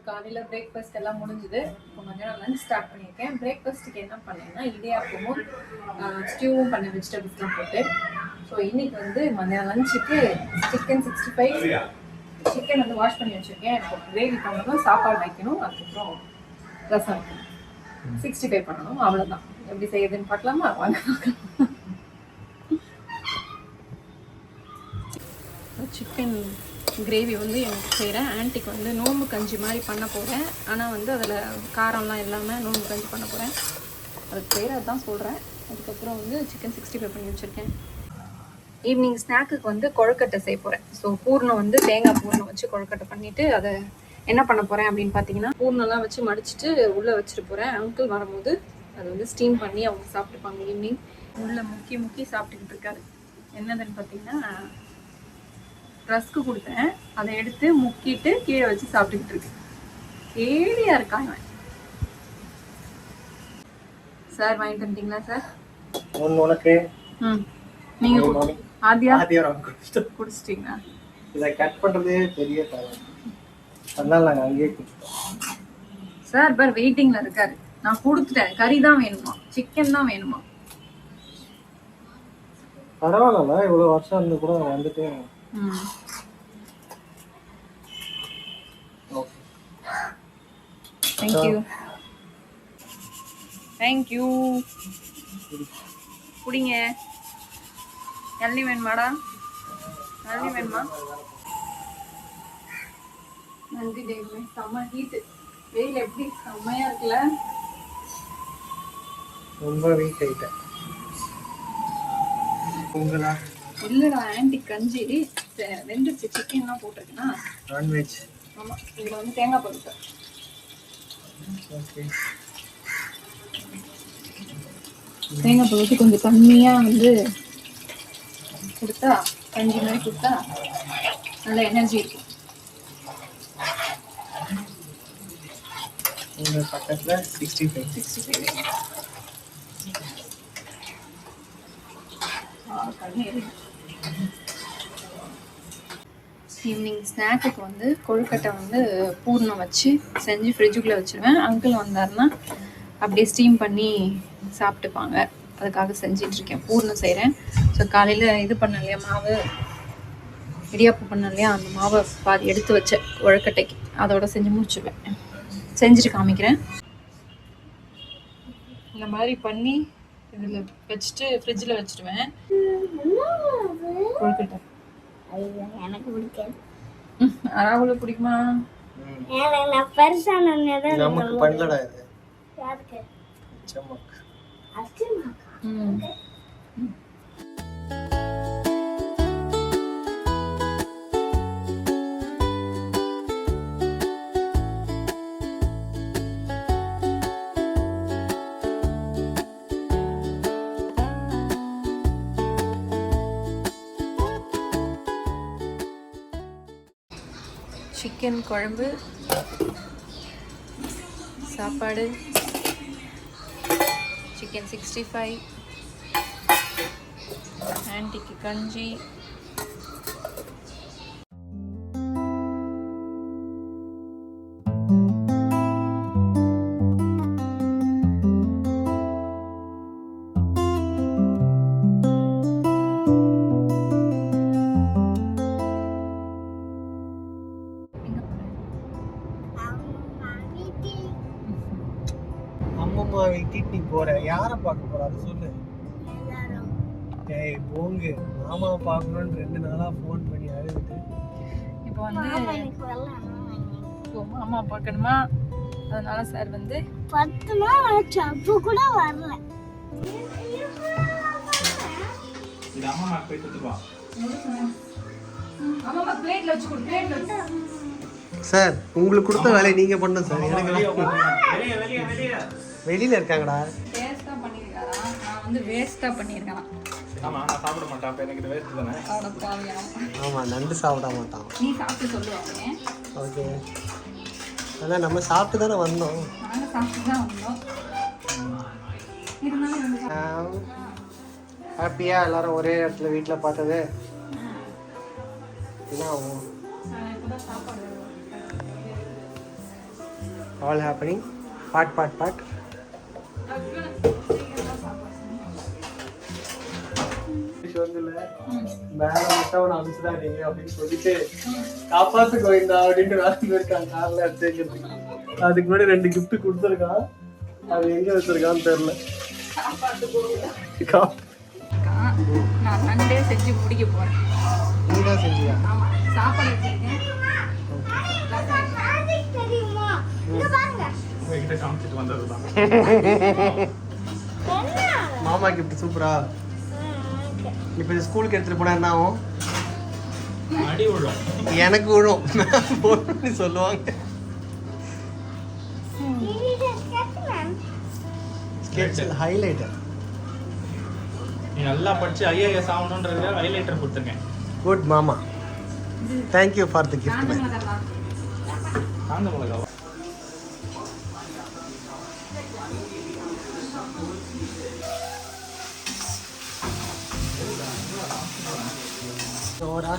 காலையில் பிரேக்ஃபாஸ்ட் எல்லாம் முடிஞ்சுது. இப்போ மத்தியானம் லஞ்ச் ஸ்டார்ட் பண்ணியிருக்கேன். பிரேக்ஃபாஸ்ட்டுக்கு என்ன பண்ணேன்னா இடியாப்பமும் ஸ்டியூவும் பண்ண வெஜிடபிள்ஸ்லாம் போட்டு. ஸோ இன்னைக்கு வந்து மத்தியானம் லஞ்சுக்கு சிக்கன் 65 சிக்கன் வந்து வாஷ் பண்ணி வச்சுருக்கேன். இப்போ கிரேவி பண்ணணும், சாப்பாடு வைக்கணும், அதுக்கப்புறம் ரசம் வைக்கணும், 65 பண்ணணும். அவ்வளோதான். எப்படி செய்யுதுன்னு பார்க்கலாமா? வாங்க பார்க்கலாம். சிக்கன் கிரேவி வந்து எனக்கு செய்கிறேன். ஆன்ட்டிக்கு வந்து நோம்பு கஞ்சி மாதிரி பண்ண போகிறேன். ஆனால் வந்து அதில் காரம்லாம் இல்லாமல் நோம்பு கஞ்சி பண்ண போகிறேன். அதுக்கு பேர் அதுதான் சொல்கிறேன். அதுக்கப்புறம் வந்து சிக்கன் 65 பண்ணி வச்சுருக்கேன். ஈவினிங் ஸ்நாக்குக்கு வந்து கொழுக்கட்டை செய்ய போகிறேன். ஸோ பூர்ணம் வந்து தேங்காய் பூர்ணம் வச்சு கொழுக்கட்டை பண்ணிவிட்டு அதை என்ன பண்ண போகிறேன் அப்படின்னு பார்த்தீங்கன்னா, பூர்ணம்லாம் வச்சு மடிச்சுட்டு உள்ளே வச்சுட்டு போகிறேன். அங்கிள் வரும்போது அதை வந்து ஸ்டீம் பண்ணி அவங்க சாப்பிட்டுப்பாங்க. ஈவினிங் உள்ளே முக்கி சாப்பிட்டுக்கிட்டு இருக்காரு. என்னதுன்னு பார்த்தீங்கன்னா, ரஸ்க்கு கொடுத்தேன், அதை எடுத்து முக்கிட்டு கீழே வச்சு சாப்பிட்டுக்கிட்டு இருக்கு. ஏடியா இருக்காங்க. சார் வாங்கிட்டு வந்துட்டீங்களா சார்? உனக்கு நீங்க ஆதியா குடிச்சிட்டீங்களா? இதை கட் பண்றதே பெரிய தவறு. அதனால நாங்கள் அங்கேயே குடிச்சிட்டோம். சார் பார் வெயிட்டிங்ல இருக்காரு. நான் கொடுத்துட்டேன். கறி தான் வேணுமா, சிக்கன் தான் வேணுமா? பரவாயில்ல, இவ்வளவு வருஷம் இருந்து கூட வந்துட்டு. தேங்க்யூ. குடிங்க. இளநீ வேணுமாடா? இளநீ வேணுமா? நன்றி தேவி. செம்ம ஹீட்டு. வெயில் எப்படி செம்மையா இருக்குல்ல? ரொம்ப வீக் ஆயிட்டேன். உங்களா? இல்லடா, ஆன்டி கஞ்சி வெந்துச்சு. சிக்கன்லாம் போட்டிருக்கேன்னா நான்வெஜ். ஆமா, இதுல வந்து தேங்காய் போட்டு. ஓகே. தேங்காய் போட்டு கொஞ்சம் கம்மியா வந்து கொடுத்தா, கஞ்சி மாதிரி கொடுத்தா நல்ல எனர்ஜி இருக்கும். இந்த பக்கத்துல 65. ஈவினிங் ஸ்நாக்குக்கு வந்து கொழுக்கட்டை வந்து பூர்ணம் வச்சு செஞ்சு ஃப்ரிட்ஜுக்குள்ளே வச்சுருவேன். அங்கிள் வந்தாருன்னா அப்படியே ஸ்டீம் பண்ணி சாப்பிட்டுப்பாங்க. அதுக்காக செஞ்சிட்ருக்கேன். பூர்ணம் செய்கிறேன். ஸோ காலையில் இது பண்ண இல்லையா, மாவு இடியாப்பு பண்ண இல்லையா, அந்த மாவை பாதி எடுத்து வச்ச கொழுக்கட்டைக்கு அதோட செஞ்சு முடிச்சுடுவேன். செஞ்சுட்டு காமிக்கிறேன். இந்த மாதிரி பண்ணி இதில் வச்சுட்டு ஃப்ரிட்ஜில் வச்சுடுவேன். கொழுக்கட்டை எனக்கு பிடிக்காது. ராகுல பிடிக்குமா? நான் பெருசானது நமக்கு பண்ணலடா இது. யாருக்கு? சமக். அச்சமா. சிக்கன் குழம்பு, சாப்பாடு, சிக்கன் 65, ஆன்ட்டிக்கு கஞ்சி. அம்மா வீட்டுக்கு நீ போற, யாரை பார்க்க போற அது சொல்லு. ஏய் போங்க, மாமா பார்க்கணும்னு 2 நாளா ஃபோன் பண்ணி அழுதுட்டு. இப்போ வந்து மாமா பார்க்கணுமா, அதனால சார் வந்து 10 நாள் ஆச்சு, அப்போ கூட வரல. இது அம்மா போய் கொடுத்துவா. அம்மா பிளேட்ல வச்சு கொடு, பிளேட்ல வச்சு. சார் உங்களுக்கு கொடுத்த வேலையை நீங்க பண்ணணும் சார். எனக்கு வெளியில இருக்காங்கடா. வேஸ்டா பண்ணிருக்காரா? நான் வந்து வேஸ்டா பண்ணிருக்கேன். ஆமா, நான் சாப்பிட மாட்டேன். அப்ப எனக்கு இது வேஸ்ட் தானே. அவட பாவியா. ஆமா, நண்டு சாப்பிட மாட்டான். நீ சாப்பிட்டு சொல்லுவாங்க. ஓகே. ஆனா நம்ம சாப்பிட்டு தானே வந்தோம். நாங்க சாப்பிட்டு தான் வந்தோம். இருந்தாலும் ஹாப்பியா எல்லாரும் ஒரே இடத்துல வீட்டுல பார்த்தது. என்ன ஆகும்? இப்பதான் சாப்பாடு ஆல் ஹேப்பனிங் பாட் பாட் பாட். மேல மட்டும் அவனை அனுப்பிச்சுடாதீங்க அப்படின்னு சொல்லிட்டு காப்பாத்து கோவிந்தா அப்படின்ட்டு வேலை போயிருக்காங்க கார்ல எடுத்துக்கிறதுக்கு. அதுக்கு முன்னாடி 2 gift கொடுத்துருக்கான். அது எங்க வச்சிருக்கான்னு தெரியல. நான் சண்டே செஞ்சு முடிக்க போறேன். நீதான் செஞ்சியா? ஆமா, சாப்பாடு வச்சிருக்கேன். தெரியுமா இங்க பாருங்க உங்ககிட்ட காமிச்சிட்டு வந்ததுதான். என்ன மாமா gift சூப்பரா. இப்போ இது ஸ்கூலுக்கு எடுத்துட்டு போனா என்ன ஆகும்? அடி விழும். எனக்கு விழும் போன்னு சொல்லுவாங்க. இது ஸ்கெட்ச்மேன் ஸ்கெட்ச் ஹைலைட்டர். நீ நல்லா படிச்சு ஐஏஎஸ் ஆகணுன்றதுக்காக ஹைலைட்டர் கொடுத்துருக்கேன். குட் மாமா. Thank you for the gift. காந்த மிளகாவா? ஓரா